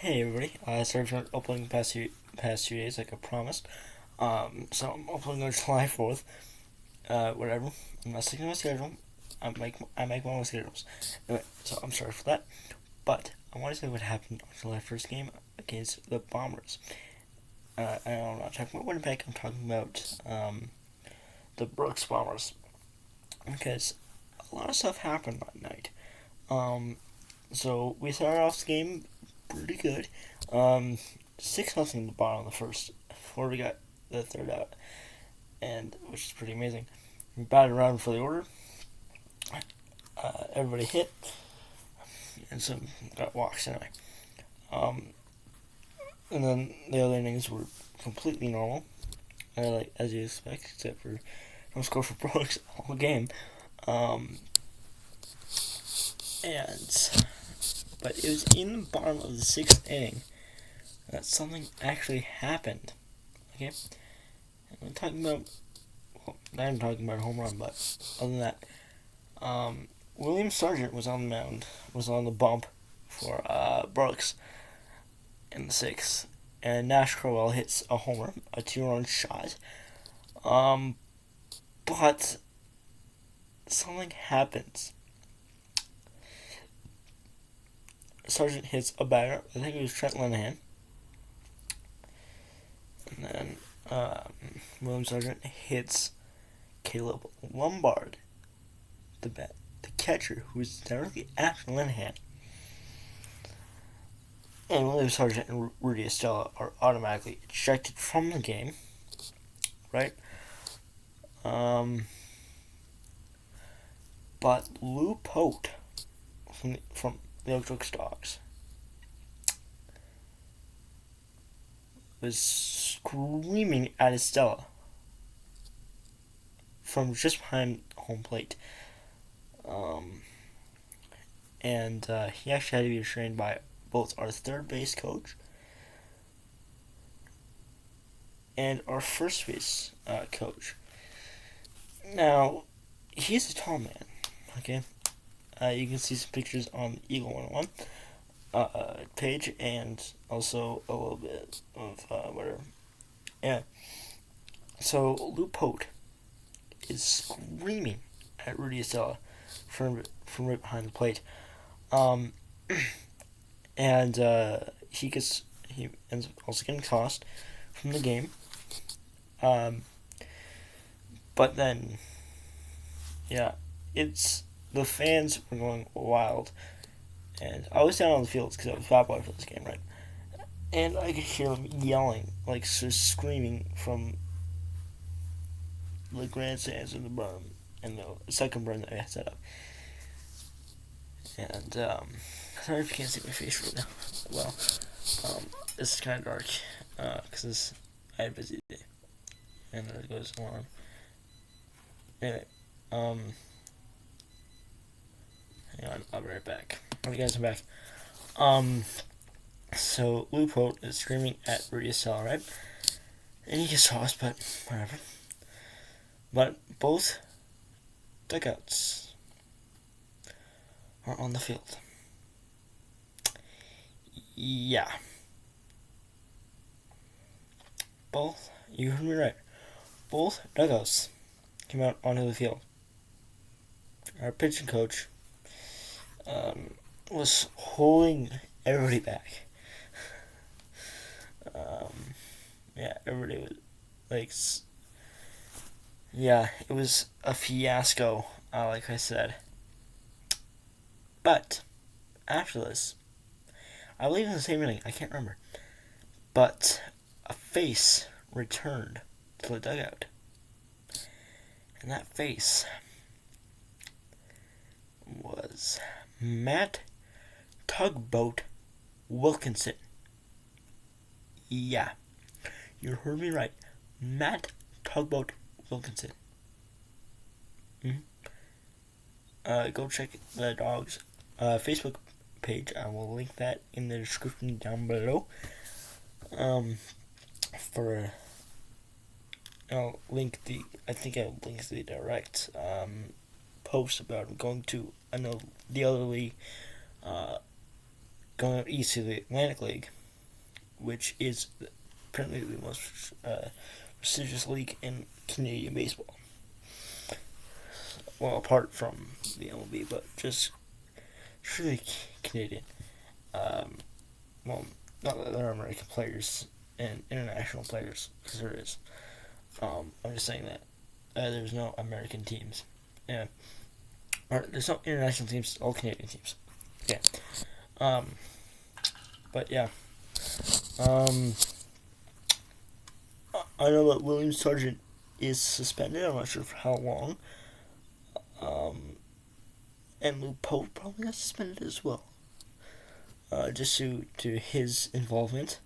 Hey everybody, sorry for not uploading the past few days like I promised. So I'm uploading on July 4th. Whatever. I'm not sticking to my schedule. I make my own schedules. Anyway, so I'm sorry for that. But I want to say what happened on July 1st game against the Bombers. I'm not talking about Winnipeg. I'm talking about the Brooks Bombers because a lot of stuff happened that night. So we started off the game pretty good. 6 nothing in the bottom of the first before we got the third out, and which is pretty amazing. We batted around for the order. Everybody hit, and some got walks anyway. Um, and then the other innings were completely normal, like as you expect, except for no score for Brooks all game. Um, and but it was in the bottom of the sixth inning that something actually happened. Okay, and I'm talking about. Well, I'm talking about a home run, but other than that, William Sargent was on the mound, was on the bump for Brooks in the sixth, and Nash Crowell hits a homer, a two-run shot. But something happens. Sargent hits a batter. I think it was Trent Linihan, and then William Sargent hits Caleb Lumbard, the catcher, who is directly after Linihan. And William Sargent and Ruddy Estella are automatically ejected from the game, right? But Lou Pote from the Okotoks Dawgs was screaming at Estella from just behind home plate. And he actually had to be restrained by both our third base coach and our first base coach. Now, he's a tall man, okay? You can see some pictures on the Eagle 101 page, and also a little bit of whatever. Yeah. So, Lou Pote is screaming at Ruddy Estella from right behind the plate. And he ends up also getting tossed from the game. But then, yeah, the fans were going wild, and I was down on the field because I was bad boy for this game, right? And I could hear them yelling, like just screaming from the grandstands in the berm and the second berm that I had set up. And sorry if you can't see my face right now. Well, this is kind of dark because I had a busy day, and there goes the alarm. Anyway, hang on, I'll be right back. Alright guys, I'm back. So Lou Pote is screaming at Ruddy Estella, right? And he gets tossed, but whatever. But both dugouts are on the field. Yeah. You heard me right. Both dugouts came out onto the field. Our pitching coach was holding everybody back. Yeah, everybody was like, yeah, it was a fiasco, like I said. But after this, I believe in the same inning, I can't remember, but a face returned to the dugout, and that face was Matt Tugboat Wilkenson. Yeah, you heard me right. Matt Tugboat Wilkenson. Go check the Dawgs Facebook page. I will link that in the description down below. I'll link the direct post about going to the elderly going out east to the Atlantic League, which is apparently the most prestigious league in Canadian baseball. Well, apart from the MLB, but just truly Canadian. Well, not that there are American players and international players, because there is. I'm just saying that there's no American teams. Yeah. Or there's no international teams, all Canadian teams. Yeah. But yeah. I know that William Sargent is suspended. I'm not sure for how long. And Lou Pote probably got suspended as well. Just due to his involvement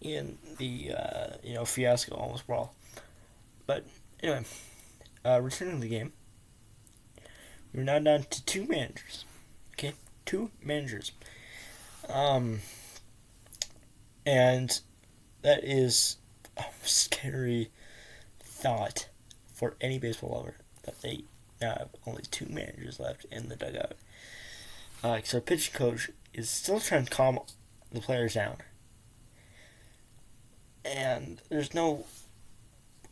in the fiasco, almost brawl. But anyway, returning to the game, we're now down to 2 managers. Okay, 2 managers. And that is a scary thought for any baseball lover, that they now have only 2 managers left in the dugout. Because our pitching coach is still trying to calm the players down. And there's no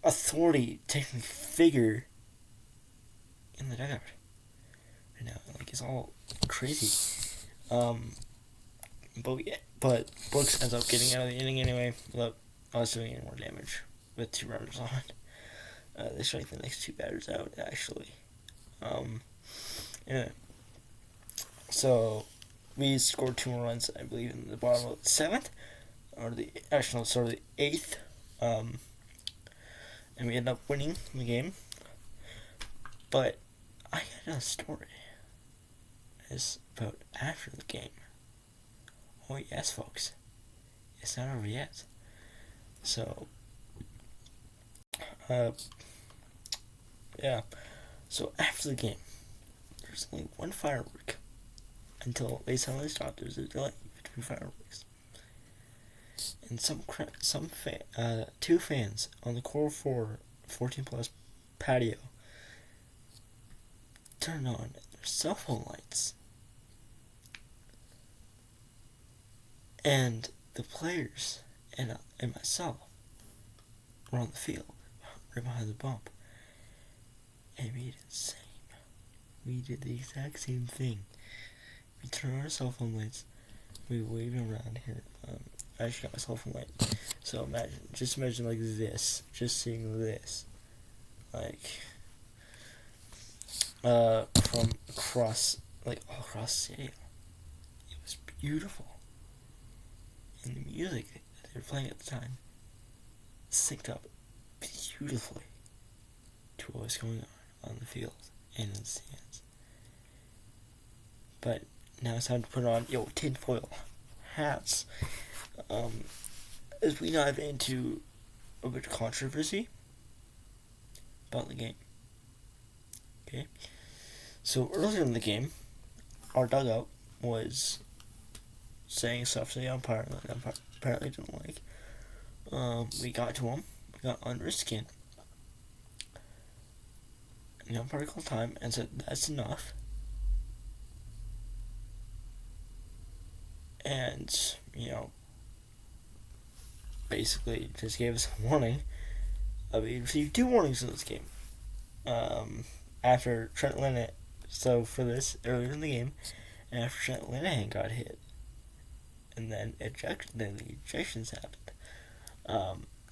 authority taking figure in the dugout right now. Like, it's all crazy. But Brooks ends up getting out of the inning anyway without us doing any more damage with 2 runners on. They strike the next 2 batters out, actually. Anyway. So, we scored 2 more runs, I believe, in the bottom of the 7th, or the 8th, and we ended up winning the game. But I got a story. It's about after the game. Oh yes, folks, it's not over yet. So, yeah. So after the game, there's only 1 firework. Until they suddenly stopped, there's a delay between fireworks. And 2 fans on the Core 4 14 plus patio turned on their cell phone lights. And the players and myself were on the field, right behind the bump. And we did the same. We did the exact same thing. We turned on our cell phone lights. We waved around here. I actually got my cell phone light. So imagine like this. Just seeing this. Like, from across, like all across the stadium. It was beautiful. And the music that they were playing at the time synced up beautifully to what was going on the field and in the stands. But now it's time to put on tinfoil hats. As we dive into a bit of controversy about the game. Okay? So earlier in the game, our dugout was saying stuff to the umpire that the umpire apparently didn't like. We got to him. We got under his skin. And the umpire called time and said, "That's enough." And, basically just gave us a warning. We received 2 warnings in this game. After Trent Linihan, so for this, earlier in the game, and after Trent Linihan got hit. And then the ejections happened.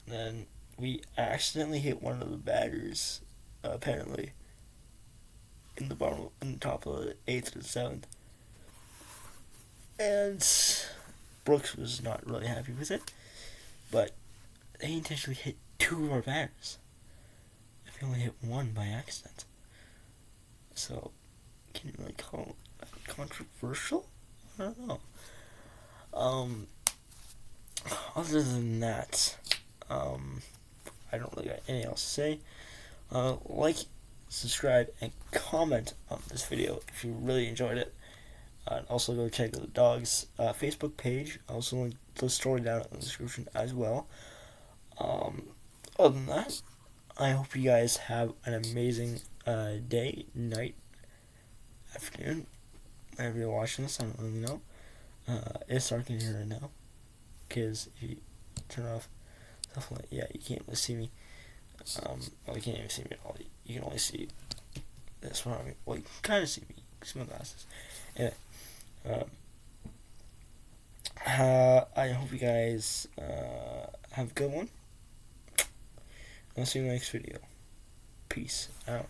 Then we accidentally hit one of the batters, apparently, in the top of the 8th or 7th. And Brooks was not really happy with it, but they intentionally hit 2 of our batters. If we only hit 1 by accident. So, can you really call it controversial? I don't know. Other than that, I don't really got anything else to say. Like, subscribe, and comment on this video if you really enjoyed it. And also go check out the Dawgs Facebook page. I'll also link the story down in the description as well. Other than that, I hope you guys have an amazing day, night, afternoon, whenever you're watching this, I don't really know. It's dark in here right now. Because if you turn off stuff like, yeah, you can't really see me. Well, you can't even see me at all. You can only see this one. Well, you can kind of see me. See my glasses. Anyway, I hope you guys have a good one. I'll see you in the next video. Peace out.